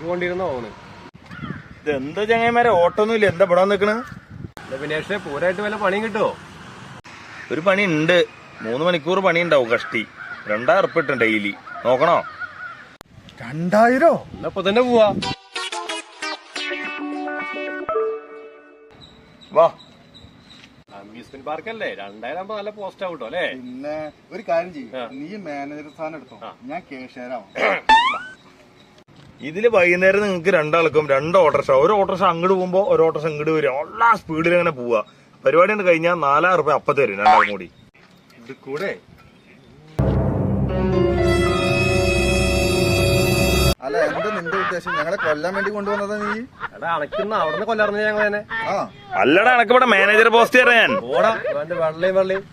കൊണ്ടിരുന്ന ഓണ്. ഇതെന്താ ചങ്ങായിമാരെ ഓട്ടൊന്നുമില്ല, എന്താ ഇവിടെ നിക്കണ്? പിന്നെ പൂരായിട്ട് വല്ല പണിയും കിട്ടുമോ? ഒരു പണി ഉണ്ട്, 3 മണിക്കൂർ പണി ഉണ്ടാവും കഷ്ടി. 2000 ഉറുപ്പിക കിട്ടും ഡെയിലി. നോക്കണോ? 2000? എന്നാ ഇപ്പൊ തന്നെ പോവാ. വാ. അമ്യൂസ്മെന്റ് പാർക്കല്ലേ, 2000 ആകുമ്പോ നല്ല പോസ്റ്റ് ആവട്ടോ അല്ലേ? പിന്നെ ഒരു കാര്യം ചെയ്യും, നീ മാനേജർ സ്ഥാനം എടുത്തോ, ഞാൻ കേഷേരാവും. ഇതില് വൈകുന്നേരം നിങ്ങൾക്ക് 2 ആൾക്കും 2 ഓട്ടോറിക്ഷ, ഒരു ഓട്ടോറിക്ഷ അങ്ങോട്ട് പോകുമ്പോ ഒരു ഓട്ടോറിക്ഷ ഇങ്ങോട്ട് വരിക, എല്ലാ സ്പീഡിൽ അങ്ങനെ പോവാ. പരിപാടി ഒന്ന് കഴിഞ്ഞാൽ 4000 ഉറുപ്പിക അപ്പത്തെ വരും 2 ആളും കൂടി. ഇത് കൂടെ അല്ല, എന്താ നിന്റെ ഉദ്ദേശം? ഞങ്ങളെ കൊല്ലാൻ വേണ്ടി കൊണ്ടുവന്നതാ നീ? എടാ അണക്കുന്ന അവിടെ നിന്ന് കൊല്ലാറുണ്ട് ഞങ്ങൾ തന്നെ. അല്ലടാ, എനക്ക് ഇവിടെ മാനേജർ പോസ്റ്റ് തരാൻ. ഓടാ വെള്ളയും